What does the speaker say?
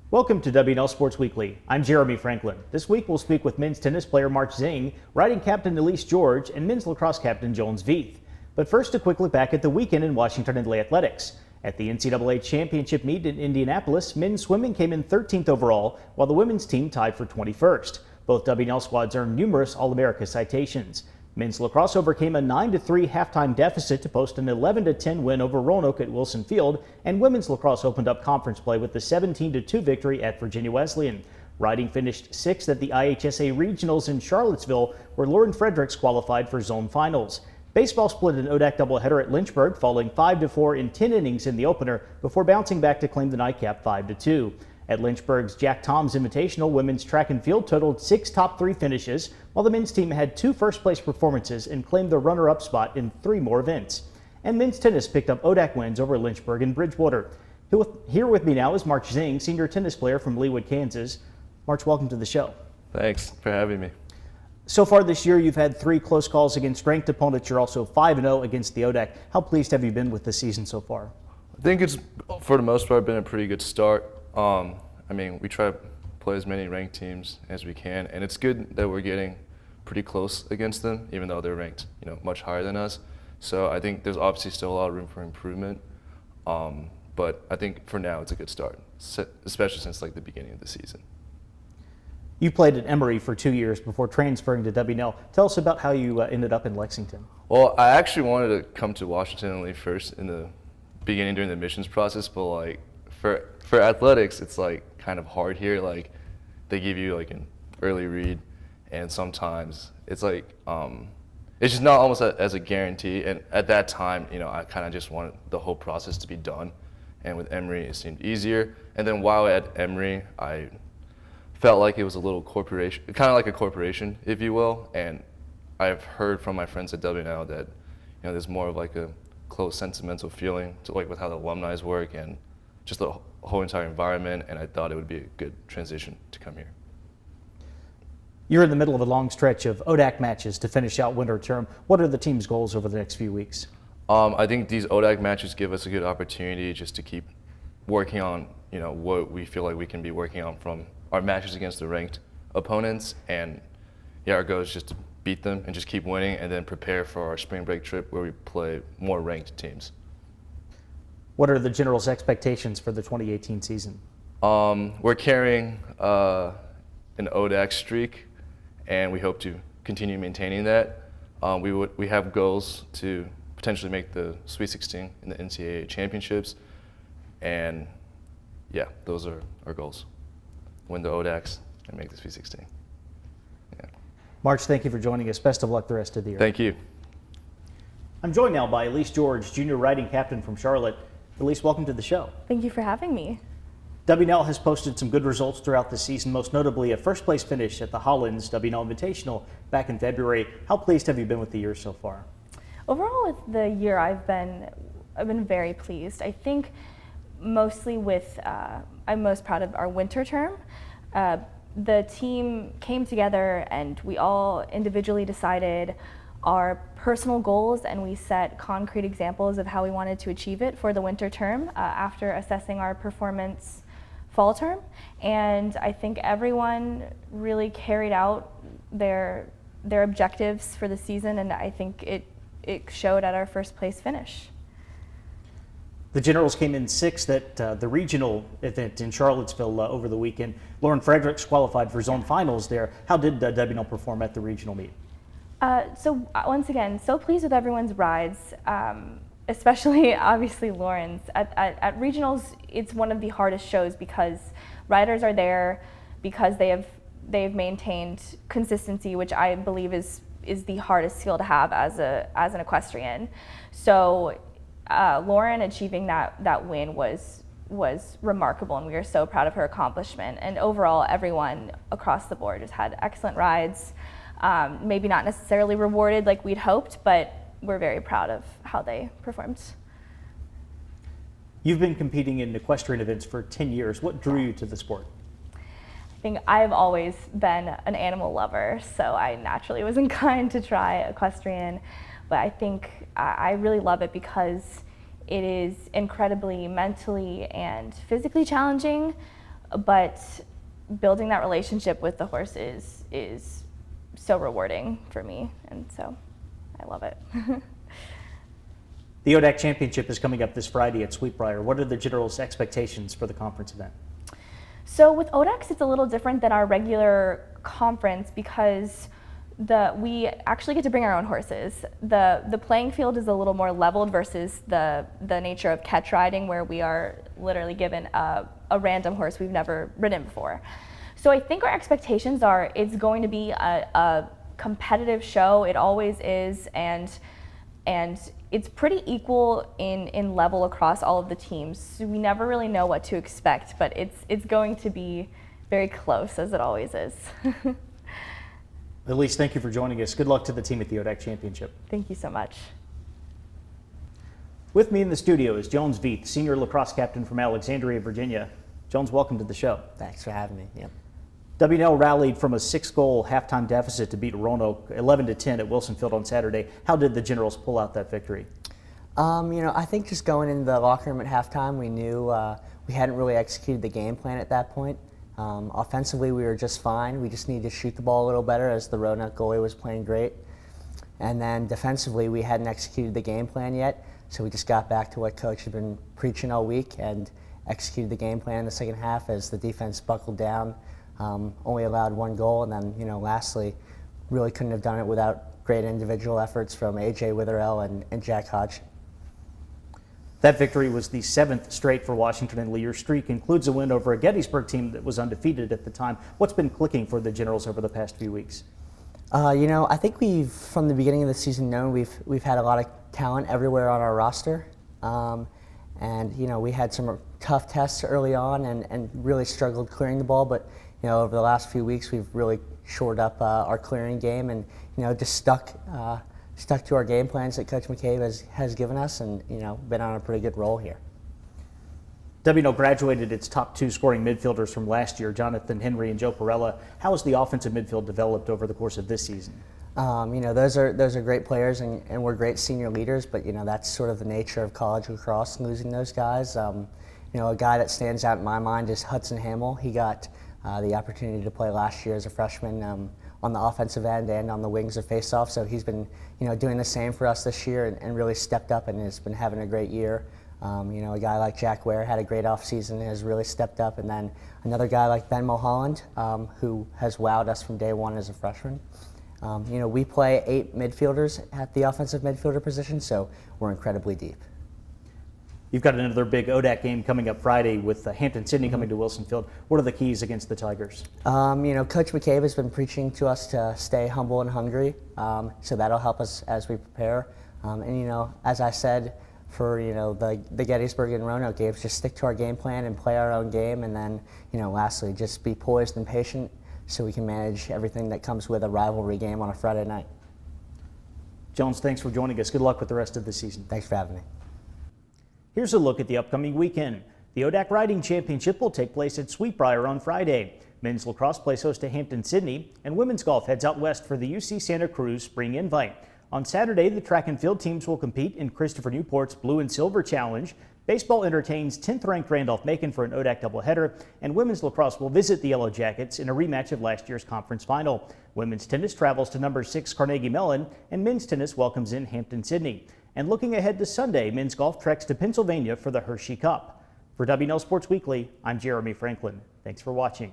Welcome to W&L Sports Weekly. I'm Jeremy Franklin. This week we'll speak with men's tennis player March Zheng, riding captain Elise George, and men's lacrosse captain Jones Veith. But first, a quick look back at the weekend in Washington Inlay Athletics. At the NCAA Championship meet in Indianapolis, men's swimming came in 13th overall, while the women's team tied for 21st. Both W&L squads earned numerous All-America citations. Men's lacrosse overcame a 9-3 halftime deficit to post an 11-10 win over Roanoke at Wilson Field, and women's lacrosse opened up conference play with a 17-2 victory at Virginia Wesleyan. Riding finished 6th at the IHSA Regionals in Charlottesville, where Lauren Fredericks qualified for zone finals. Baseball split an ODAC doubleheader at Lynchburg, falling 5-4 in 10 innings in the opener before bouncing back to claim the nightcap 5-2. At Lynchburg's Jack Toms Invitational, women's track and field totaled 6 top 3 finishes, while the men's team had 2 first-place performances and claimed the runner-up spot in 3 more events. And men's tennis picked up ODAC wins over Lynchburg and Bridgewater. Here with me now is March Zheng, senior tennis player from Leawood, Kansas. March, welcome to the show. Thanks for having me. So far this year, you've had 3 close calls against ranked opponents. You're also 5-0 against the ODAC. How pleased have you been with the season so far? I think it's, for the most part, been a pretty good start. I mean, we try to play as many ranked teams as we can, and it's good that we're getting pretty close against them, even though they're ranked, much higher than us. So I think there's obviously still a lot of room for improvement. But I think for now it's a good start, especially since the beginning of the season. You played at Emory for 2 years before transferring to W&L. Tell us about how you ended up in Lexington. Well, I actually wanted to come to Washington Inlay first in the beginning during the admissions process, but for athletics, it's kind of hard here. They give you an early read, and sometimes it's it's just not almost as a guarantee. And at that time, I kind of just wanted the whole process to be done. And with Emory, it seemed easier. And then while at Emory, I felt like it was a little corporation, kind of like a corporation, if you will. And I've heard from my friends at W&L that there's more of a close sentimental feeling to with how the alumni work and just the whole entire environment, and I thought it would be a good transition to come here. You're in the middle of a long stretch of ODAC matches to finish out winter term. What are the team's goals over the next few weeks? I think these ODAC matches give us a good opportunity just to keep working on what we feel like we can be working on from our matches against the ranked opponents, and our goal is just to beat them and just keep winning, and then prepare for our spring break trip where we play more ranked teams. What are the general's expectations for the 2018 season? We're carrying an ODAC streak, and we hope to continue maintaining that. We have goals to potentially make the Sweet 16 in the NCAA championships, and those are our goals. Win the ODACs and make the Sweet 16. March, thank you for joining us. Best of luck the rest of the year. Thank you. I'm joined now by Elise George, junior riding captain from Charlotte. Elise, welcome to the show. Thank you for having me. W&L has posted some good results throughout the season, most notably a first-place finish at the Hollins W&L Invitational back in February. How pleased have you been with the year so far? Overall, with the year, I've been very pleased. I think mostly with I'm most proud of our winter term. The team came together and we all individually decided our personal goals, and we set concrete examples of how we wanted to achieve it for the winter term after assessing our performance fall term. And I think everyone really carried out their objectives for the season, and I think it showed at our first place finish. The Generals came in 6th at the regional event in Charlottesville over the weekend. Lauren Fredericks qualified for zone finals there. How did W&L perform at the regional meet? So once again, so pleased with everyone's rides, especially obviously Lauren's. At regionals, it's one of the hardest shows because riders are there because they've maintained consistency, which I believe is the hardest skill to have as an equestrian. So Lauren achieving that win was remarkable, and we are so proud of her accomplishment. And overall, everyone across the board just had excellent rides. Maybe not necessarily rewarded like we'd hoped, but we're very proud of how they performed. You've been competing in equestrian events for 10 years. What drew you to the sport? I think I've always been an animal lover, so I naturally was inclined to try equestrian. But I think I really love it because it is incredibly mentally and physically challenging, but building that relationship with the horse is so rewarding for me, and so I love it. The ODAC Championship is coming up this Friday at Sweetbriar. What are the General's expectations for the conference event? So with ODACs, it's a little different than our regular conference because we actually get to bring our own horses. The playing field is a little more leveled versus the nature of catch riding, where we are literally given a random horse we've never ridden before. So I think our expectations are it's going to be a competitive show. It always is, and it's pretty equal in level across all of the teams. So we never really know what to expect, but it's going to be very close, as it always is. Elise, thank you for joining us. Good luck to the team at the ODAC Championship. Thank you so much. With me in the studio is Jones Veith, senior lacrosse captain from Alexandria, Virginia. Jones, welcome to the show. Thanks for having me. Yep. W&L rallied from a 6-goal halftime deficit to beat Roanoke 11-10 at Wilson Field on Saturday. How did the Generals pull out that victory? I think just going into the locker room at halftime, we knew we hadn't really executed the game plan at that point. Offensively, we were just fine. We just needed to shoot the ball a little better as the Roanoke goalie was playing great. And then defensively, we hadn't executed the game plan yet, so we just got back to what Coach had been preaching all week and executed the game plan in the second half as the defense buckled down, only allowed 1 goal, and then, lastly, really couldn't have done it without great individual efforts from AJ Witherell and Jack Hodge. That victory was the 7th straight for Washington, and your streak includes a win over a Gettysburg team that was undefeated at the time. What's been clicking for the Generals over the past few weeks? I think we've, from the beginning of the season, known we've had a lot of talent everywhere on our roster. And we had some tough tests early on and really struggled clearing the ball, but over the last few weeks we've really shored up our clearing game and just stuck to our game plans that Coach McCabe has given us, and been on a pretty good roll here. W&L graduated its top 2 scoring midfielders from last year, Jonathan Henry and Joe Perella. How has the offensive midfield developed over the course of this season? Those are great players and we're great senior leaders, but that's sort of the nature of college lacrosse, losing those guys. A guy that stands out in my mind is Hudson Hamill. He got the opportunity to play last year as a freshman on the offensive end and on the wings of faceoff, so he's been doing the same for us this year and really stepped up and has been having a great year. A guy like Jack Ware had a great offseason and has really stepped up, and then another guy like Ben Mulholland, who has wowed us from day one as a freshman. We play 8 midfielders at the offensive midfielder position, so we're incredibly deep. You've got another big ODAC game coming up Friday with Hampton-Sydney coming to Wilson Field. What are the keys against the Tigers? Coach McCabe has been preaching to us to stay humble and hungry, so that'll help us as we prepare. As I said, for the Gettysburg and Roanoke games, just stick to our game plan and play our own game, and then lastly, just be poised and patient so we can manage everything that comes with a rivalry game on a Friday night. Jones, thanks for joining us. Good luck with the rest of the season. Thanks for having me. Here's a look at the upcoming weekend. The ODAC Riding Championship will take place at Sweetbriar on Friday. Men's lacrosse plays host to Hampton-Sydney, and women's golf heads out west for the UC Santa Cruz Spring Invite. On Saturday, the track and field teams will compete in Christopher Newport's Blue and Silver Challenge. Baseball entertains 10th-ranked Randolph-Macon for an ODAC doubleheader, and women's lacrosse will visit the Yellow Jackets in a rematch of last year's conference final. Women's tennis travels to number 6 Carnegie Mellon, and men's tennis welcomes in Hampton-Sydney. And looking ahead to Sunday, men's golf treks to Pennsylvania for the Hershey Cup. For W&L Sports Weekly, I'm Jeremy Franklin. Thanks for watching.